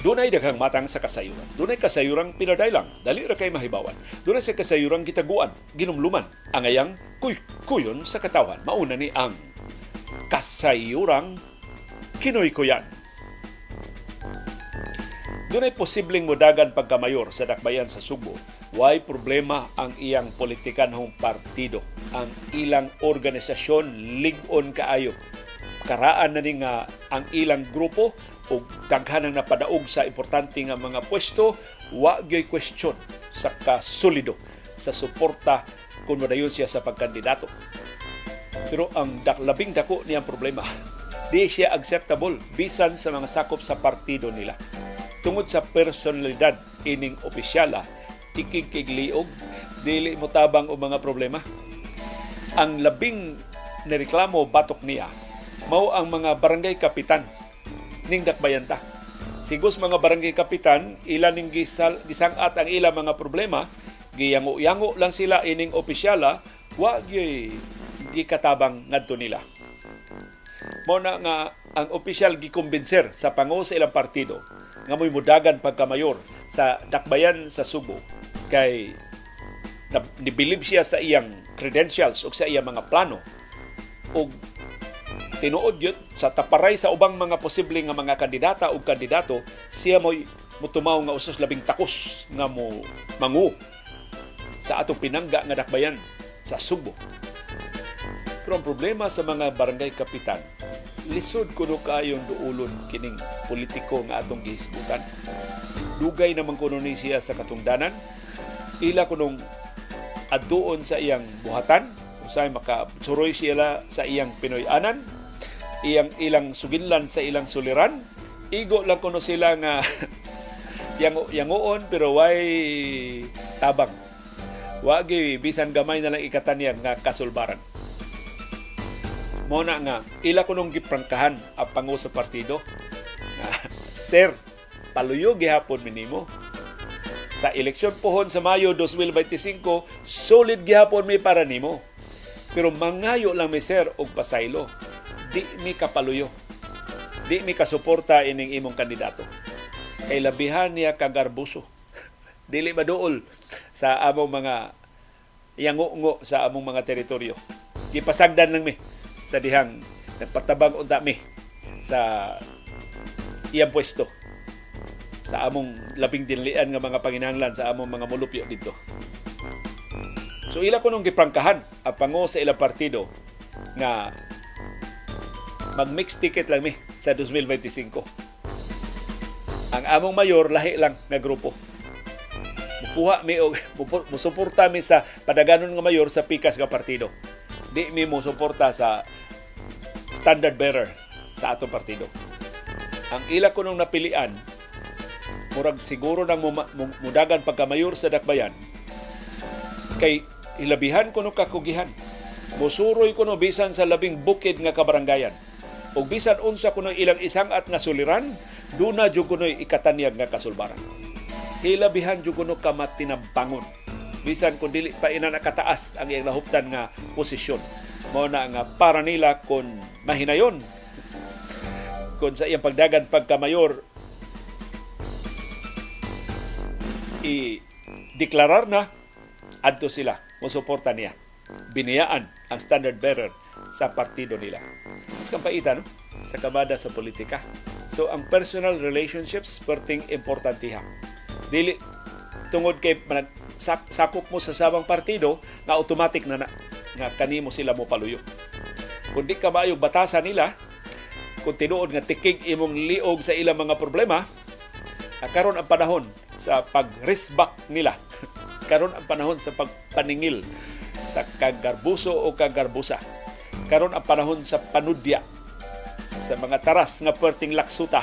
Dunay daghang matang sa kasayuran. Dunay kasayuran pinadailang, dali ra kay mahibawan. Dunay sa kasayuran gitaguan, ginumluman, angayang kuyon sa katawhan. Mauna ni ang Kasayurang Kinuykoyan. Dunay posibleng modagan pagkamayor sa dakbayan sa Subo. Way problema ang iyang politikanhong partido. Ang ilang organisasyon lig-on kaayo. Karaan na ni nga ang ilang grupo o daghanang napadaog sa importante nga mga pwesto, wa gyoy question sa kasolido sa suporta kung madayon siya sa pagkandidato. Pero ang labing dako niyang problema, di siya acceptable bisan sa mga sakop sa partido nila. Tungod sa personalidad ining opisyala, ikigkigliog, dili mo tabang o mga problema. Ang labing nireklamo batok niya, mao ang mga barangay kapitan ning dakbayanta. Sigos mga barangay kapitan, ilan ning gisangat ang ilang mga problema, giyango-yango lang sila ining opisyala, wa gikatabang ngadto nila. Mao na nga ang opisyal gikumbinser sa pangu sa ilang partido nga mo'y mudagan pagkamayor sa dakbayan sa Subo kay nibilib siya sa iyang credentials o sa iyang mga plano o tinuod yun sa taparay sa ubang mga posible nga mga kandidata o kandidato, siya mo'y mutumaw nga usos labing takos nga mo mangu sa atong pinangga nga dakbayan sa Subo. Pero ang problema sa mga barangay kapitan, lisod kuno kayong duulon kining politiko nga atong gihisgutan. Dugay naman kuno ni siya sa katungdanan, ila kunong adtuon sa iyang buhatan, usay makasuroy siya sa iyang Pinoy-anan, ilang suginlan sa ilang suliran, igo lang kuno sila nga yangoon pero way tabang. Wagi bisan gamay na lang ikatanyag nga kasulbaran. Mo na nga ila kunong giprangkahan ang pangu sa partido. Sir, paluyo gihapon minimo. Sa eleksyon pohon sa Mayo 2025, solid gihapon mi para nimo. Pero mangayo lang mi sir og pasaylo. Di mi kapaluyo. Di mi kasuporta ining imong kandidato. Kay labihan niya kagarbuso. Dili maduol sa among mga yango-ngo sa among mga teritoryo. Gipasagdan lang mi sa dihang nagpatabang unta mi sa iyang pwesto sa among labing dinlian nga mga panginahanglan sa among mga mulupyo dito. So ila ko nung giprangkahan ang pangu sa ilang partido nga mag-mix ticket lang mi sa 2025. Ang among mayor lahi lang nga grupo. Mukuha mi og musuporta mi sa padaganon nga mayor sa pikas nga partido. Di mi mo suporta sa standard bearer sa atong partido. Ang ila ko nung napilian, murag siguro nang mudagan pagkamayor sa dakbayan, kay ilabihan ko nung kakugihan. Musuroy ko no bisan sa labing bukid nga kabarangayan. O bisan unsa kuno ilang isang at nga suliran, duna jud kuno ikatanyag nga kasulbaran. Hilabihan jud kuno kamatinampangon. Bisan kung dili pa ina nakataas ang iyang nahuptan nga posisyon. Mao na nga para nila kung mahinayon kung sa iyang pagdagan pagkamayor i-deklarar na adto sila mosuporta niya. Biniyaan ang standard bearer sa partido nila. Sa kampaitan, no? Sa kamada sa politika. So, ang personal relationships perting importantiha. Dili tungod kay sakop mo sa sabang partido na automatic na nga kanimo sila mo paluyo. Kung di ka maayong batasan nila, kung tinuod nga tikig imong liog sa ilang mga problema, karon ang panahon sa pag-risback nila. Karon ang panahon sa pagpaningil sa kagarbuso o kagarbusa. Karon ang panahon sa panudya sa mga taras nga perting laksuta